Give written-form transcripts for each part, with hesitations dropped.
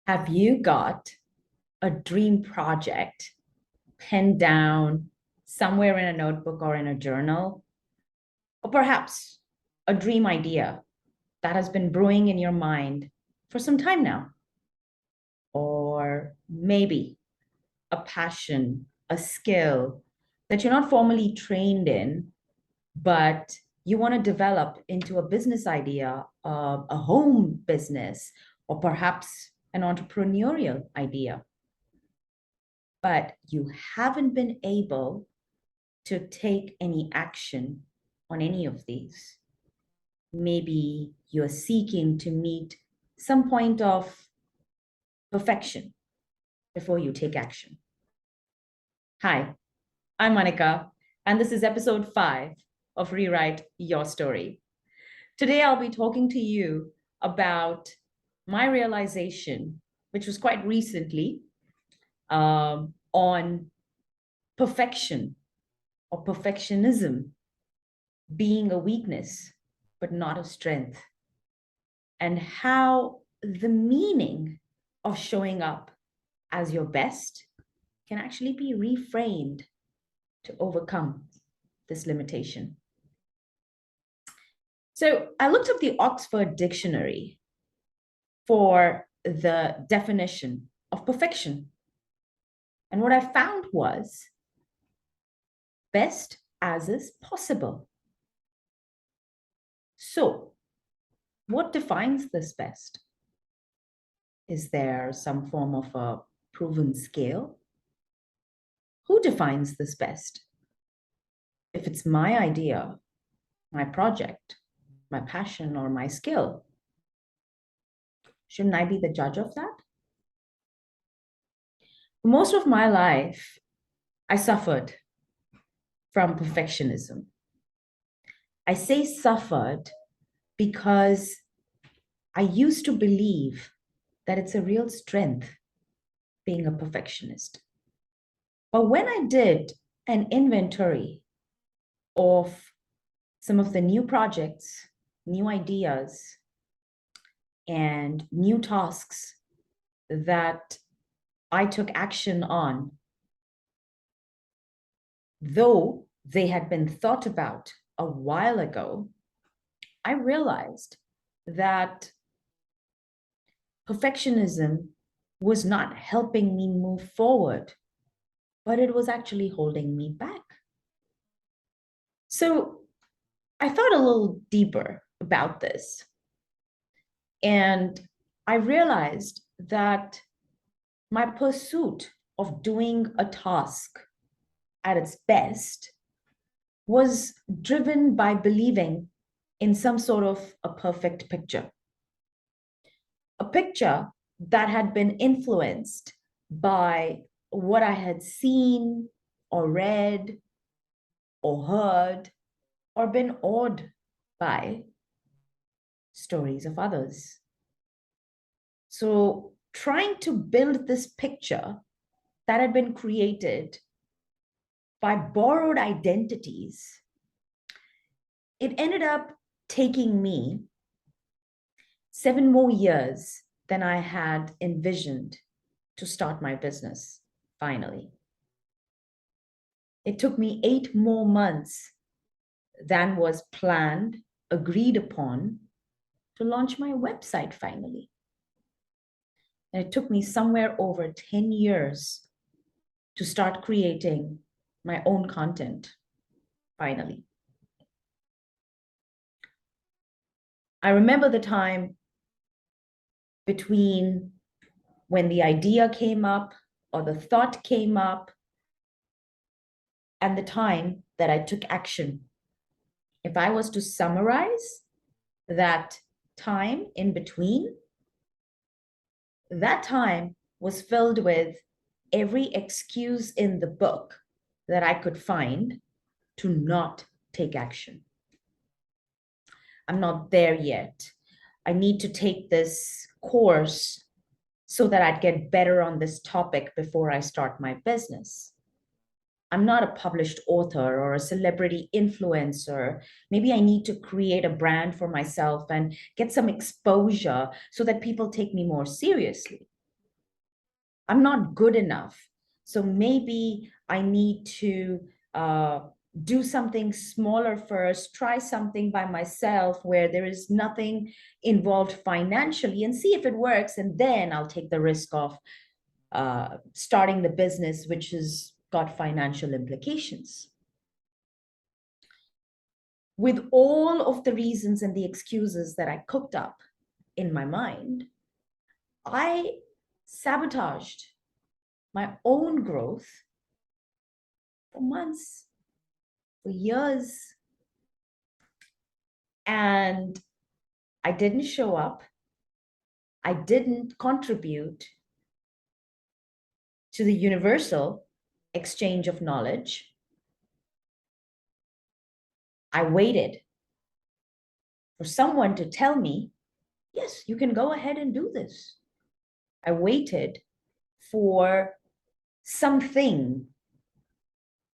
Have you got a dream project penned down somewhere in a notebook or in a journal? Or perhaps a dream idea that has been brewing in your mind for some time now? Or maybe a passion, a skill that you're not formally trained in, but you want to develop into a business idea, a home business, or perhaps an entrepreneurial idea. But you haven't been able to take any action on any of these. Maybe you're seeking to meet some point of perfection before you take action. Hi, I'm Monica, and this is episode 5 of Rewrite Your Story. Today, I'll be talking to you about my realization, which was quite recently, on perfection or perfectionism being a weakness, but not a strength, and how the meaning of showing up as your best can actually be reframed to overcome this limitation. So I looked up the Oxford Dictionary for the definition of perfection. And what I found was best as is possible. So, what defines this best? Is there some form of a proven scale? Who defines this best? If it's my idea, my project, my passion, or my skill, shouldn't I be the judge of that? Most of my life, I suffered from perfectionism. I say suffered because I used to believe that it's a real strength being a perfectionist. But when I did an inventory of some of the new projects, new ideas, and new tasks that I took action on, though they had been thought about a while ago, I realized that perfectionism was not helping me move forward, but it was actually holding me back. So I thought a little deeper about this. And I realized that my pursuit of doing a task at its best was driven by believing in some sort of a perfect picture. A picture that had been influenced by what I had seen or read or heard or been awed by stories of others. So trying to build this picture that had been created by borrowed identities, it ended up taking me 7 more years than I had envisioned to start my business, finally. It took me 8 more months than was planned, agreed upon, to launch my website finally. And it took me somewhere over 10 years to start creating my own content, finally. I remember the time between when the idea came up or the thought came up and the time that I took action. If I was to summarize that time in between, that time was filled with every excuse in the book that I could find to not take action. I'm not there yet. I need to take this course so that I'd get better on this topic before I start my business. I'm not a published author or a celebrity influencer. Maybe I need to create a brand for myself and get some exposure so that people take me more seriously. I'm not good enough. So maybe I need to do something smaller first, try something by myself where there is nothing involved financially and see if it works. And then I'll take the risk of starting the business, which has got financial implications. With all of the reasons and the excuses that I cooked up in my mind, I sabotaged my own growth for months, for years. And I didn't show up. I didn't contribute to the universal exchange of knowledge. I waited for someone to tell me, yes, you can go ahead and do this. I waited for something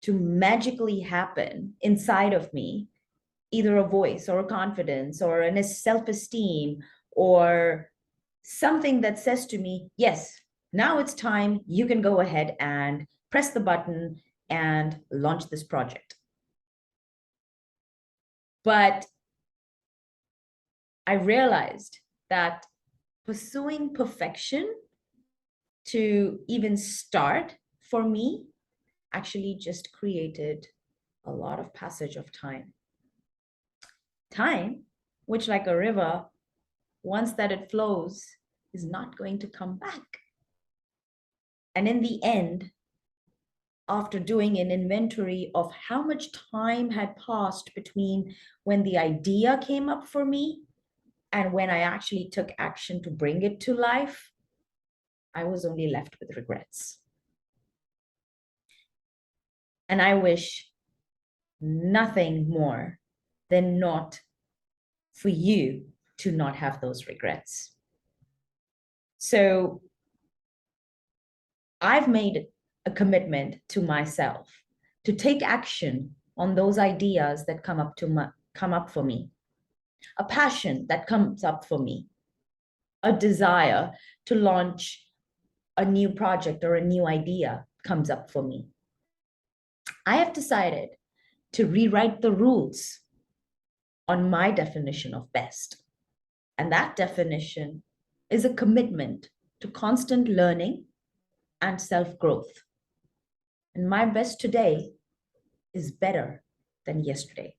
to magically happen inside of me, either a voice or a confidence or a self-esteem or something that says to me, yes, now it's time, you can go ahead and press the button and launch this project. But I realized that pursuing perfection to even start for me actually just created a lot of passage of time. Time, which like a river, once that it flows, is not going to come back. And in the end, after doing an inventory of how much time had passed between when the idea came up for me and when I actually took action to bring it to life, I was only left with regrets. And I wish nothing more than not for you to not have those regrets. So I've made a commitment to myself to take action on those ideas that come up for me, a passion that comes up for me, a desire to launch a new project or a new idea comes up for me. I have decided to rewrite the rules on my definition of best. And that definition is a commitment to constant learning and self-growth. And my best today is better than yesterday.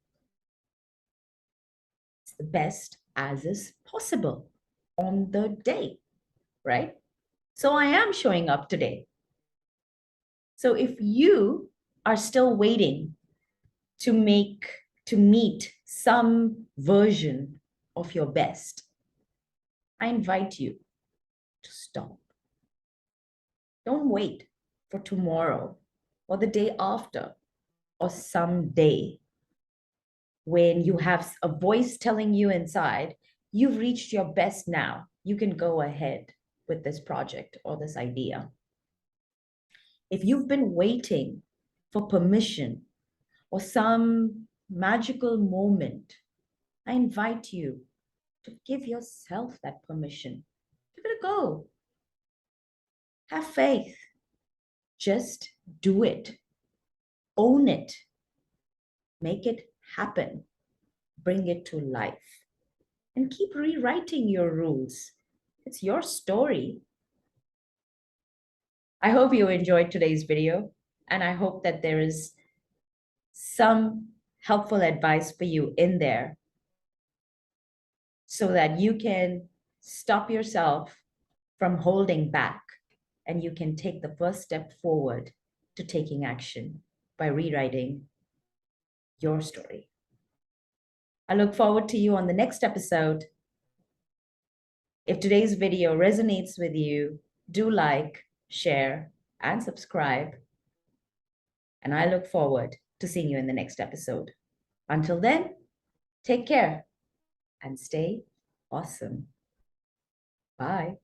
It's the best as is possible on the day, right? So I am showing up today. So if you are still waiting to meet some version of your best, I invite you to stop. Don't wait for tomorrow or the day after or someday when you have a voice telling you inside, you've reached your best now. You can go ahead with this project or this idea. If you've been waiting for permission or some magical moment, I invite you to give yourself that permission. Give it a go. Have faith. Just do it. Own it. Make it happen. Bring it to life. And keep rewriting your rules. It's your story. I hope you enjoyed today's video, and I hope that there is some helpful advice for you in there so that you can stop yourself from holding back and you can take the first step forward to taking action by rewriting your story. I look forward to you on the next episode. If today's video resonates with you, do like, share, and subscribe. And I look forward to seeing you in the next episode. Until then, take care and stay awesome. Bye.